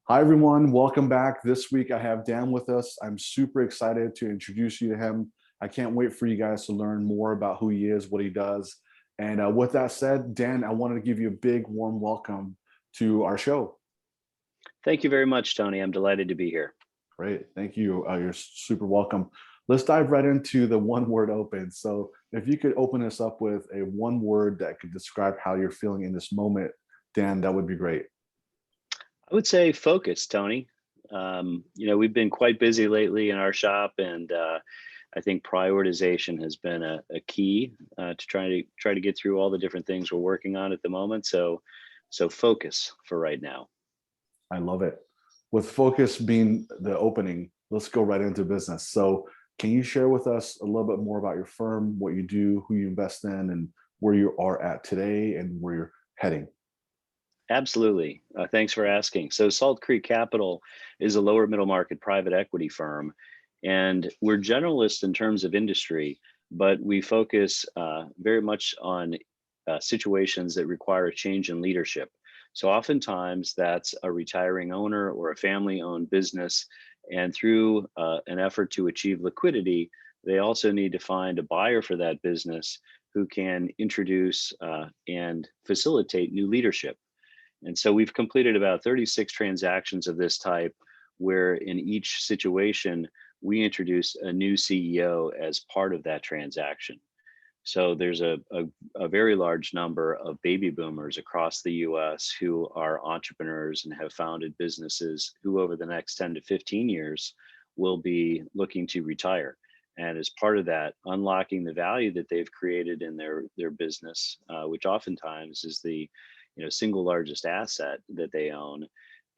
Hi, everyone. Welcome back. This week I have Dan with us. I'm super excited to introduce you to him. I can't wait for you guys to learn more about who he is, what he does. And with that said, Dan, I wanted to give you a big warm welcome to our show. Thank you very much, Tony. I'm delighted to be here. Great. Thank you. You're super welcome. Let's dive right into the one word open. So, if you could open us up with a one word that could describe how you're feeling in this moment, Dan, that would be great. I would say focus, Tony. We've been quite busy lately in our shop, and I think prioritization has been a key to try to get through all the different things we're working on at the moment. So focus for right now. I love it. With focus being the opening, let's go right into business. So, can you share with us a little bit more about your firm, what you do, who you invest in, and where you are at today and where you're heading? Absolutely. Thanks for asking. So Salt Creek Capital is a lower middle market private equity firm, and we're generalists in terms of industry, but we focus very much on situations that require a change in leadership. So oftentimes that's a retiring owner or a family-owned business, and through an effort to achieve liquidity, they also need to find a buyer for that business who can introduce and facilitate new leadership. And so we've completed about 36 transactions of this type, where in each situation, we introduce a new CEO as part of that transaction. So there's a very large number of baby boomers across the US who are entrepreneurs and have founded businesses who over the next 10 to 15 years will be looking to retire. And as part of that, unlocking the value that they've created in their business, which oftentimes is the single largest asset that they own,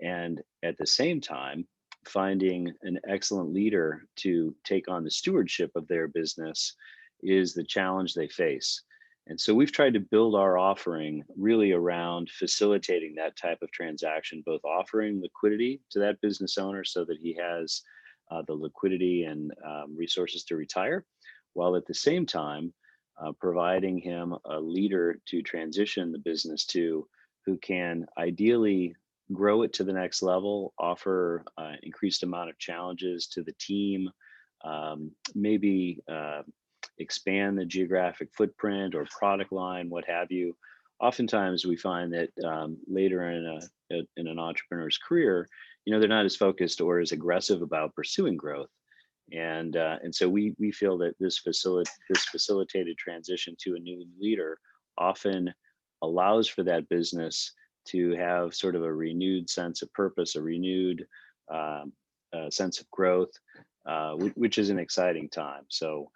and at the same time finding an excellent leader to take on the stewardship of their business is the challenge they face. And so we've tried to build our offering really around facilitating that type of transaction, both offering liquidity to that business owner so that he has the liquidity and resources to retire, while at the same time providing him a leader to transition the business to, who can ideally grow it to the next level, offer increased amount of challenges to the team, maybe expand the geographic footprint or product line, what have you. Oftentimes, we find that later in an entrepreneur's career, they're not as focused or as aggressive about pursuing growth, and so we feel that this facilitated transition to a new leader often allows for that business to have sort of a renewed sense of purpose, a renewed sense of growth, which is an exciting time. So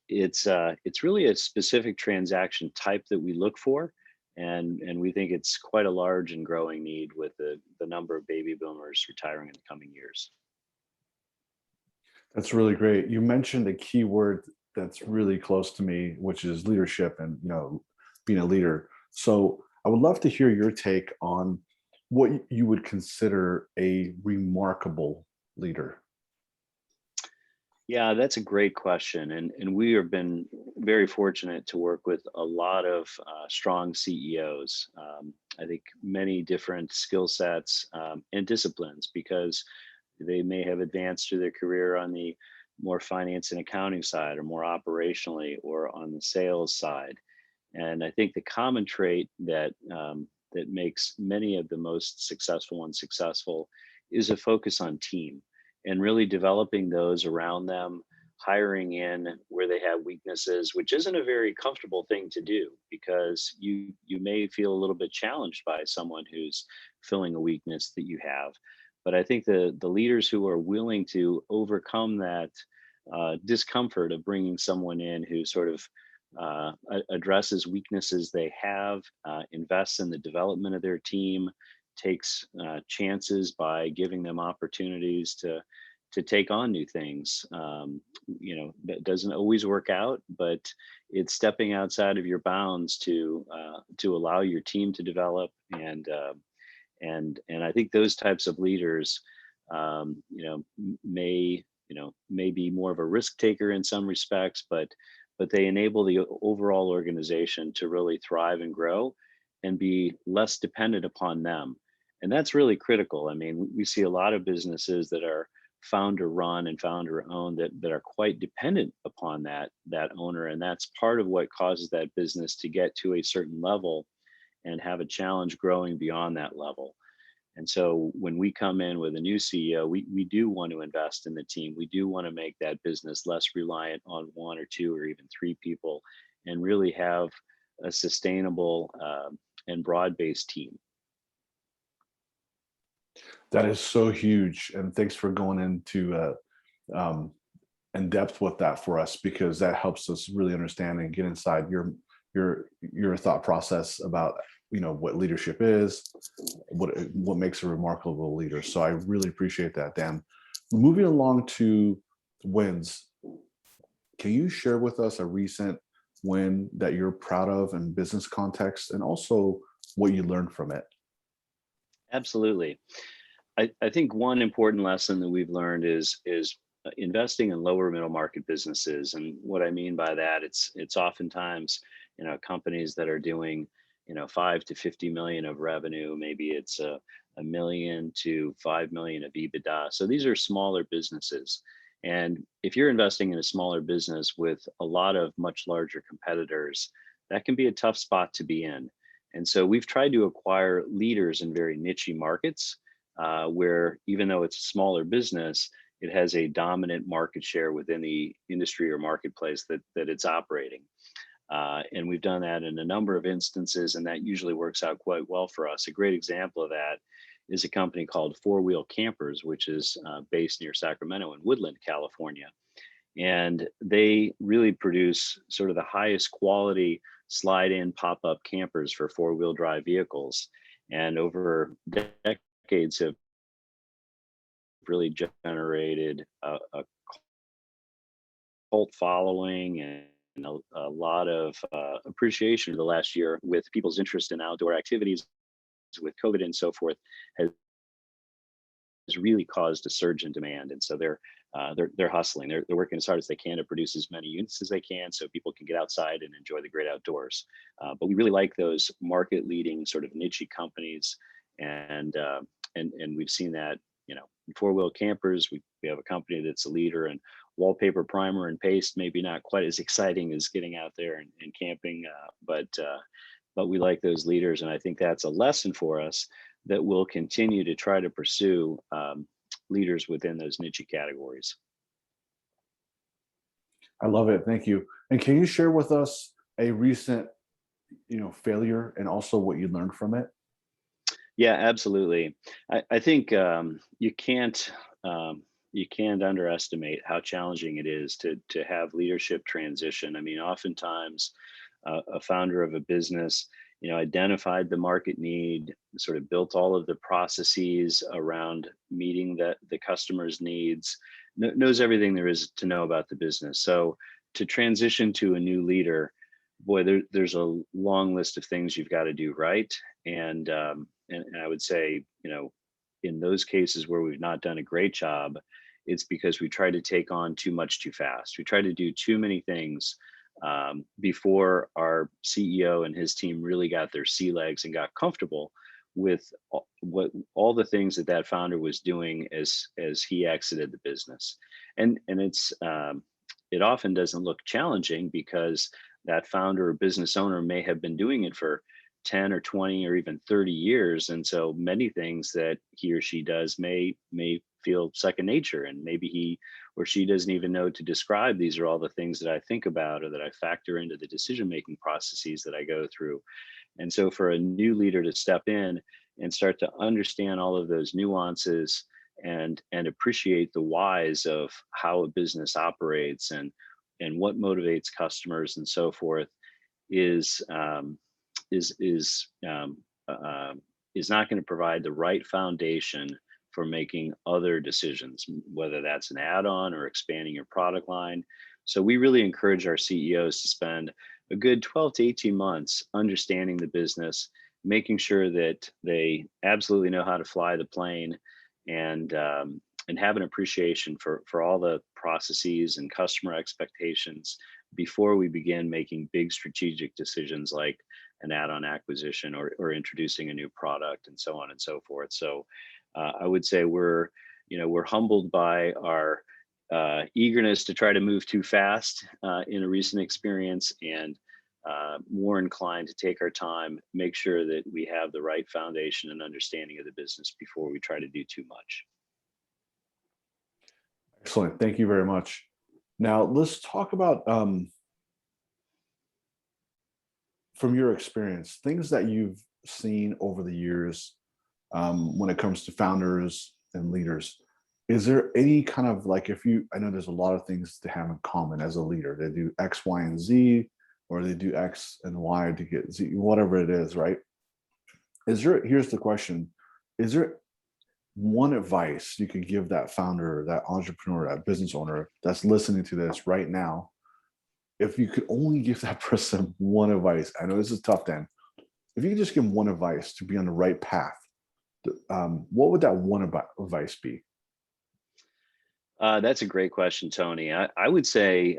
it's really a specific transaction type that we look for, and we think it's quite a large and growing need with the number of baby boomers retiring in the coming years. That's really great. You mentioned a key word that's really close to me, which is leadership and being a leader. So I would love to hear your take on what you would consider a remarkable leader. Yeah, that's a great question. And we have been very fortunate to work with a lot of strong CEOs. I think many different skill sets and disciplines, because they may have advanced through their career on the more finance and accounting side, or more operationally, or on the sales side. And I think the common trait that makes many of the most successful ones successful is a focus on team, and really developing those around them, hiring in where they have weaknesses, which isn't a very comfortable thing to do, because you may feel a little bit challenged by someone who's filling a weakness that you have. But I think the leaders who are willing to overcome that discomfort of bringing someone in who sort of addresses weaknesses they have, invests in the development of their team, takes chances by giving them opportunities to take on new things. That doesn't always work out, but it's stepping outside of your bounds to allow your team to develop, and I think those types of leaders, may be more of a risk taker in some respects, but they enable the overall organization to really thrive and grow and be less dependent upon them. And that's really critical. I mean, we see a lot of businesses that are founder run and founder owned that are quite dependent upon that owner. And that's part of what causes that business to get to a certain level and have a challenge growing beyond that level. And so when we come in with a new CEO, we do want to invest in the team. We do want to make that business less reliant on one or two or even three people and really have a sustainable and broad based team. That is so huge, and thanks for going into um, in depth with that for us, because that helps us really understand and get inside your thought process about what leadership is, what makes a remarkable leader. So I really appreciate that, Dan. Moving along to wins, can you share with us a recent win that you're proud of in business context, and also what you learned from it? Absolutely. I think one important lesson that we've learned is investing in lower middle market businesses. And what I mean by that, it's oftentimes companies that are doing 5 to 50 million of revenue. Maybe it's a million to 5 million of EBITDA. So these are smaller businesses. And if you're investing in a smaller business with a lot of much larger competitors, that can be a tough spot to be in. And so we've tried to acquire leaders in very niche markets where even though it's a smaller business, it has a dominant market share within the industry or marketplace that it's operating. And we've done that in a number of instances, and that usually works out quite well for us. A great example of that is a company called Four Wheel Campers, which is based near Sacramento in Woodland, California. And they really produce sort of the highest quality slide in pop up campers for four-wheel drive vehicles. And over decades have really generated a cult following and a lot of appreciation the last year with people's interest in outdoor activities with COVID and so forth has really caused a surge in demand. And so they're hustling. They're working as hard as they can to produce as many units as they can so people can get outside and enjoy the great outdoors. But we really like those market leading sort of niche companies, and we've seen that in four wheel campers. We have a company that's a leader in wallpaper primer and paste. Maybe not quite as exciting as getting out there and camping, but we like those leaders, and I think that's a lesson for us that we'll continue to try to pursue leaders within those niche categories. I love it. Thank you. And can you share with us a recent, failure, and also what you learned from it? Yeah, absolutely. I think you can't underestimate how challenging it is to have leadership transition. I mean, oftentimes a founder of a business, identified the market need, sort of built all of the processes around meeting the customer's needs, knows everything there is to know about the business. So to transition to a new leader, boy, there's a long list of things you've got to do right. And I would say, in those cases where we've not done a great job, it's because we try to take on too much too fast. We try to do too many things before our CEO and his team really got their sea legs and got comfortable with all the things that founder was doing as he exited the business. And it often doesn't look challenging because that founder or business owner may have been doing it for 10 or 20 or even 30 years. And so many things that he or she does may feel second nature, and maybe he or she doesn't even know to describe these are all the things that I think about or that I factor into the decision making processes that I go through. And so for a new leader to step in and start to understand all of those nuances and appreciate the whys of how a business operates and what motivates customers and so forth is is is um, is not going to provide the right foundation for making other decisions, whether that's an add-on or expanding your product line. So we really encourage our CEOs to spend a good 12 to 18 months understanding the business, making sure that they absolutely know how to fly the plane, and have an appreciation for all the processes and customer expectations before we begin making big strategic decisions like an add-on acquisition or introducing a new product and so on and so forth. So I would say we're humbled by our eagerness to try to move too fast in a recent experience, and more inclined to take our time, make sure that we have the right foundation and understanding of the business before we try to do too much. Excellent. Thank you very much. Now let's talk about from your experience, things that you've seen over the years when it comes to founders and leaders. Is there any kind of like, if you, I know there's a lot of things to have in common as a leader. They do X, Y, and Z, or they do X and Y to get Z, whatever it is, right? Here's the question, is there one advice you could give that founder, that entrepreneur, that business owner that's listening to this right now? If you could only give that person one advice, I know this is tough, Dan. If you could just give them one advice to be on the right path, what would that one advice be? That's a great question, Tony. I would say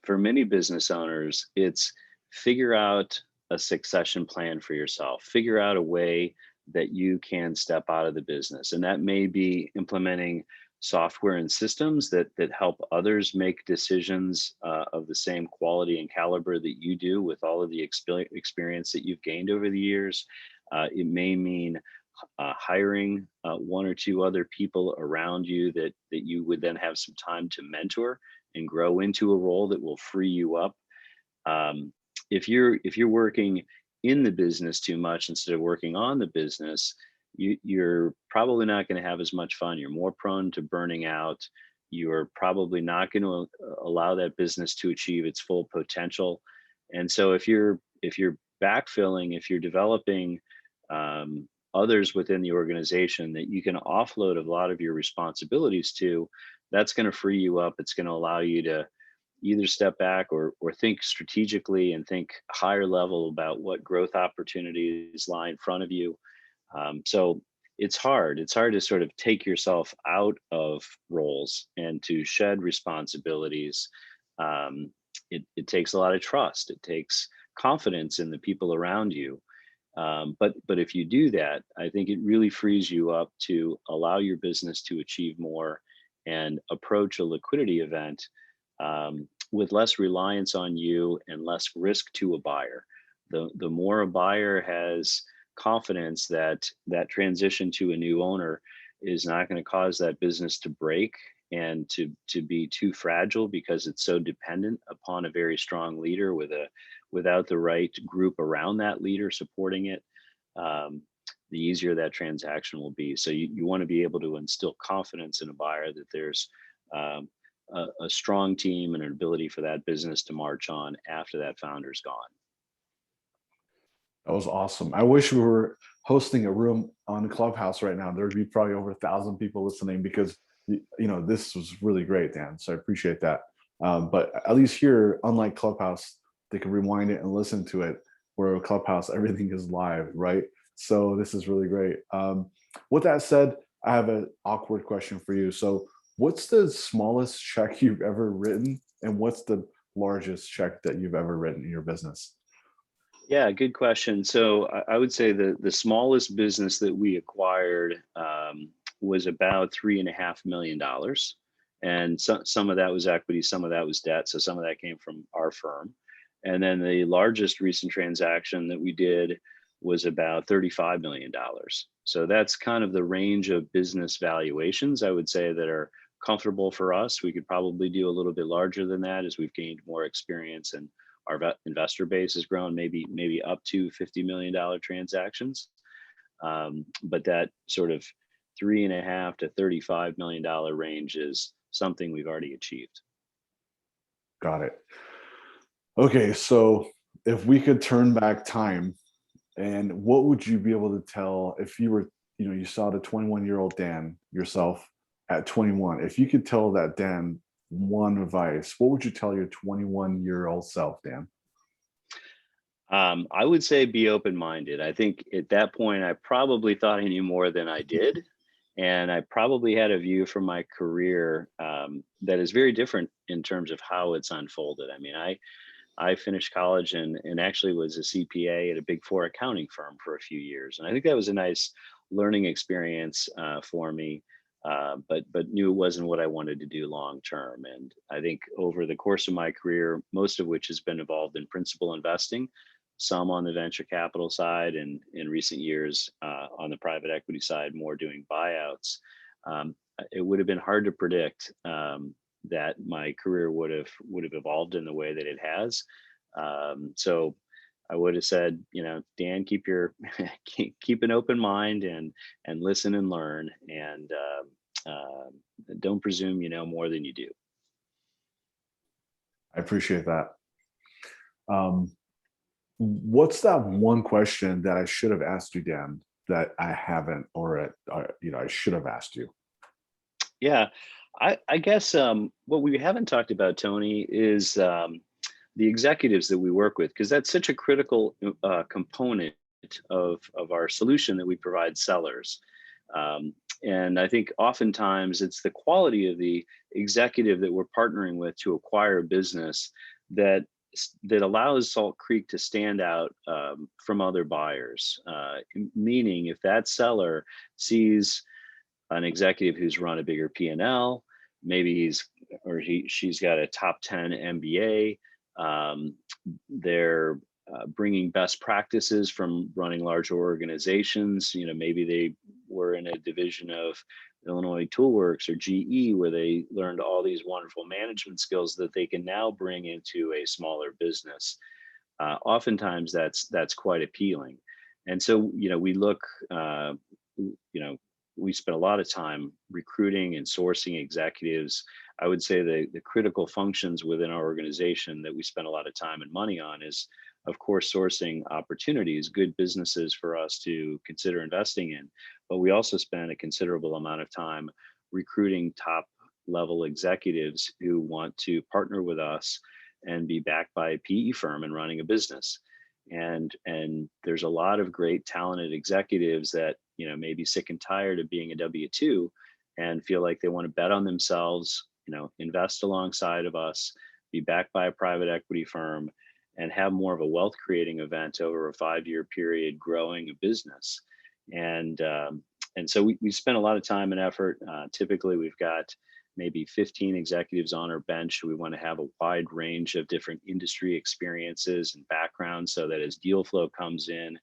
for many business owners, it's figure out a succession plan for yourself. Figure out a way that you can step out of the business. And that may be implementing software and systems that help others make decisions of the same quality and caliber that you do with all of the experience that you've gained over the years. It may mean hiring one or two other people around you that you would then have some time to mentor and grow into a role that will free you up. If you're working in the business too much instead of working on the business, you're probably not going to have as much fun. You're more prone to burning out. You're probably not going to allow that business to achieve its full potential. And so if you're backfilling, if you're developing others within the organization that you can offload a lot of your responsibilities to, that's going to free you up. It's going to allow you to either step back or think strategically and think higher level about what growth opportunities lie in front of you. So it's hard. It's hard to sort of take yourself out of roles and to shed responsibilities. It takes a lot of trust. It takes confidence in the people around you. But if you do that, I think it really frees you up to allow your business to achieve more and approach a liquidity event with less reliance on you and less risk to a buyer. The more a buyer has confidence that that transition to a new owner is not going to cause that business to break and to be too fragile because it's so dependent upon a very strong leader without the right group around that leader supporting it, the easier that transaction will be. So you want to be able to instill confidence in a buyer that there's a strong team and an ability for that business to march on after that founder's gone. That was awesome. I wish we were hosting a room on Clubhouse right now. There'd be probably over 1,000 people listening because this was really great, Dan. So I appreciate that. But at least here, unlike Clubhouse, they can rewind it and listen to it. Where Clubhouse, everything is live, right? So this is really great. With that said, I have an awkward question for you. So what's the smallest check you've ever written, and what's the largest check that you've ever written in your business? Yeah, good question. So I would say the smallest business that we acquired was about $3.5 million. And some of that was equity, some of that was debt. So some of that came from our firm. And then the largest recent transaction that we did was about $35 million. So that's kind of the range of business valuations, I would say, that are comfortable for us. We could probably do a little bit larger than that as we've gained more experience and our investor base has grown, maybe up to $50 million transactions. But that sort of $3.5 to $35 million range is something we've already achieved. Got it. Okay, so if we could turn back time, and what would you be able to tell if you were, you saw the 21-year-old Dan yourself at 21? If you could tell that Dan one advice, what would you tell your 21-year-old self, Dan? I would say be open-minded. I think at that point, I probably thought I knew more than I did. And I probably had a view from my career that is very different in terms of how it's unfolded. I mean, I finished college and actually was a CPA at a Big Four accounting firm for a few years, and I think that was a nice learning experience for me. But knew it wasn't what I wanted to do long term. And I think over the course of my career, most of which has been involved in principal investing, some on the venture capital side, and in recent years on the private equity side, more doing buyouts. It would have been hard to predict that my career would have evolved in the way that it has. So I would have said, Dan, keep your keep an open mind and listen and learn, and don't presume you know more than you do. I appreciate that. Um, what's that one question that I should have asked you, Dan, that I haven't, or I should have asked you? Yeah, I guess what we haven't talked about, Tony, is the executives that we work with, because that's such a critical component of our solution that we provide sellers. Um, and I think oftentimes it's the quality of the executive that we're partnering with to acquire a business that that allows Salt Creek to stand out from other buyers. Meaning, if that seller sees an executive who's run a bigger P&L, maybe she's got a top 10 MBA. They're bringing best practices from running larger organizations. Maybe they were in a division of Illinois Toolworks or GE, where they learned all these wonderful management skills that they can now bring into a smaller business. Oftentimes, that's quite appealing. And so, we look, we spend a lot of time recruiting and sourcing executives. I would say the critical functions within our organization that we spend a lot of time and money on is, of course, sourcing opportunities, good businesses for us to consider investing in. But we also spend a considerable amount of time recruiting top level executives who want to partner with us and be backed by a PE firm and running a business. And there's a lot of great talented executives that may be sick and tired of being a W-2 and feel like they want to bet on themselves, invest alongside of us, be backed by a private equity firm, and have more of a wealth creating event over a 5-year period growing a business. And so we spend a lot of time and effort. Typically, we've got maybe 15 executives on our bench. We want to have a wide range of different industry experiences and backgrounds, so that as deal flow comes in,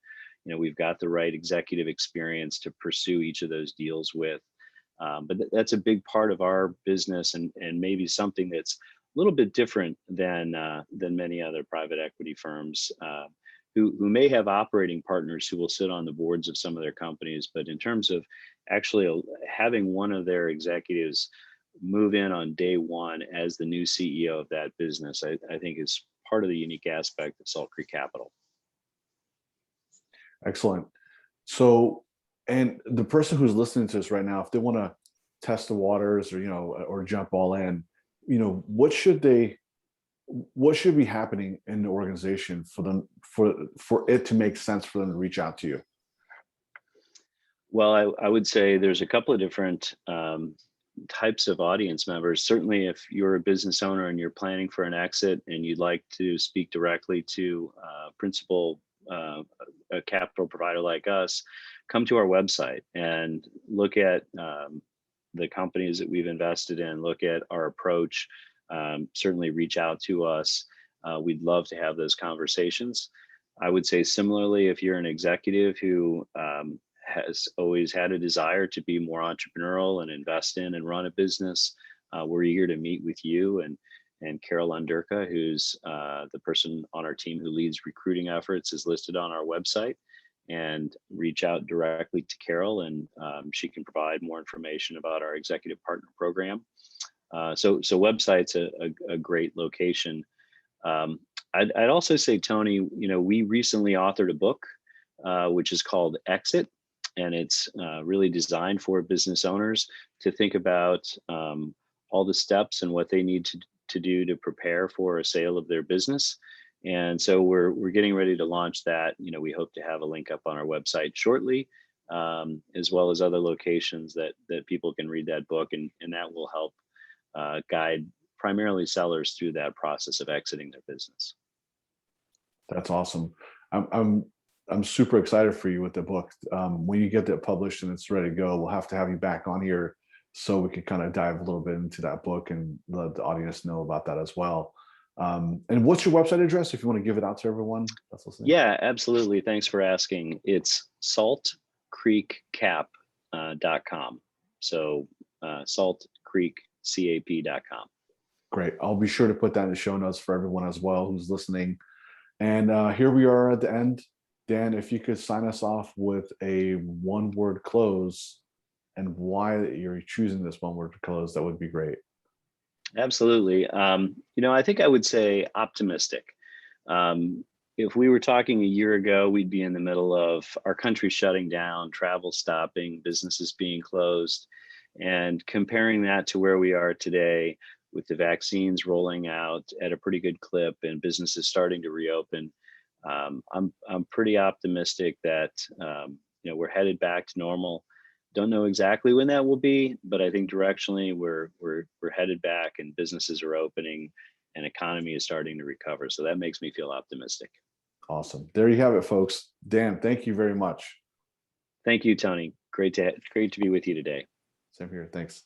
we've got the right executive experience to pursue each of those deals with. But that's a big part of our business, and maybe something that's a little bit different than many other private equity firms who may have operating partners who will sit on the boards of some of their companies. But in terms of actually having one of their executives move in on day one as the new CEO of that business, I think is part of the unique aspect of Salt Creek Capital. Excellent. So, and the person who's listening to this right now, if they want to test the waters, or jump all in, what should be happening in the organization for them, for it to make sense for them to reach out to you? Well, I would say there's a couple of different types of audience members. Certainly, if you're a business owner and you're planning for an exit and you'd like to speak directly to principal a capital provider like us, come to our website and look at the companies that we've invested in, look at our approach. Certainly reach out to us. We'd love to have those conversations. I would say similarly, if you're an executive who has always had a desire to be more entrepreneurial and invest in and run a business, we're eager to meet with you. And Carol Underka, who's the person on our team who leads recruiting efforts, is listed on our website. And reach out directly to Carol, and she can provide more information about our executive partner program. So website's a great location. I'd also say, Tony, we recently authored a book, which is called Exit, and it's really designed for business owners to think about all the steps and what they need to do to prepare for a sale of their business. And so we're getting ready to launch that. We hope to have a link up on our website shortly, as well as other locations that people can read that book, and that will help guide primarily sellers through that process of exiting their business. That's awesome. I'm I'm I'm super excited for you with the book. When you get that published and it's ready to go, we'll have to have you back on here so we can kind of dive a little bit into that book and let the audience know about that as well. And what's your website address if you want to give it out to everyone that's listening? Yeah, absolutely. Thanks for asking. It's saltcreekcap.com. So saltcreekcap.com. Great. I'll be sure to put that in the show notes for everyone as well who's listening. And here we are at the end. Dan, if you could sign us off with a one word close and why you're choosing this one word close, that would be great. Absolutely. I think I would say optimistic. If we were talking a year ago, we'd be in the middle of our country shutting down, travel stopping, businesses being closed, and comparing that to where we are today with the vaccines rolling out at a pretty good clip and businesses starting to reopen. I'm pretty optimistic that we're headed back to normal. Don't know exactly when that will be, but I think directionally we're headed back, and businesses are opening, and economy is starting to recover. So that makes me feel optimistic. Awesome. There you have it, folks. Dan, thank you very much. Thank you, Tony. Great to be with you today. Same here. Thanks.